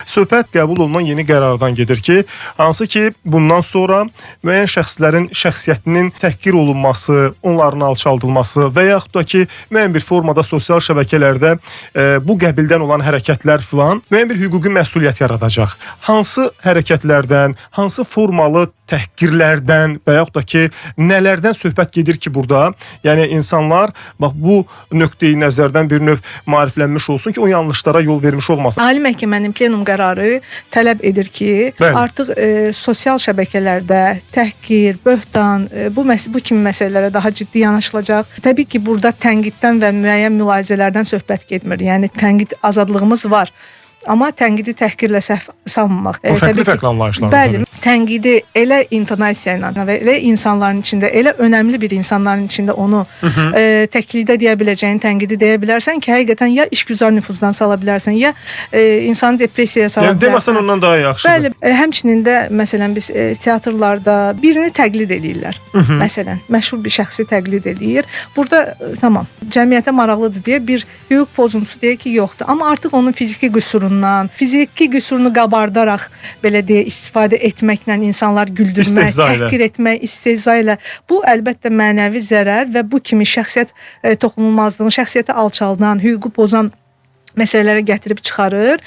söhbət qəbul olunan yeni qərardan gedir ki, hansı ki, bundan sonra müəyyən şəxslərin şəxsiyyətinin təhqir olunması, onların alçaldılması və yaxud da ki, müəyyən bir formada sosial şəbəkələrdə bu qəbildən olan hərəkətlər filan müəyyən bir hüquqi məsuliyyət yaradacaq. Hansı hərəkətlərdən, hansı formalı təhqirlərdən və yaxud da ki, nələrdən söhbət gedir ki, burada, yəni insanlar bax bu nöqteyi nəzərdən bir növ maariflənmiş olsun ki, o yanlışlara yol vermiş olmasın. Ali Məhkəmənin plenum qərarı tələb edir ki, artıq sosial şəbəkələrdə təhqir, böhtan, bu kimi məsələlərə daha ciddi yanaşılacaq. Təbii ki, burada tənqiddən və müəyyən mülahizələrdən söhbət getmir. Yəni tənqid azadlığımız var. Amma tənqidi təhqirlə səhv sanmamaq. O fərqli anlayışlar. Bəli, tənqidi elə intonasiya ilə və elə insanların içində, elə önəmli bir insanların içində onu təklikdə deyə biləcəyin tənqidi deyə bilərsən ki, həqiqətən ya işgüzar nüfuzdan sala bilərsən, ya insanı depressiyaya sala bilərsən. Yəni deməsən ondan daha yaxşıdır. Bəli, həmçinin də məsələn biz teatrlarda birini təqlid edirlər. Məsələn, məşhur bir şəxsi təqlid edir. Burada tamam, cəmiyyətə maraqlıdır deyə bir hüquq pozuntusu deyə ki, yoxdur. Amma artıq onun fiziki qüsurunu qabardaraq belə deyə istifadə etməklə insanlar güldürmək, təhqir etmək, istehza ilə bu əlbəttə mənəvi zərər və bu kimi şəxsiyyət toxunulmazlığını, şəxsiyyəti alçaldan, hüququ pozan məsələlərə gətirib çıxarır.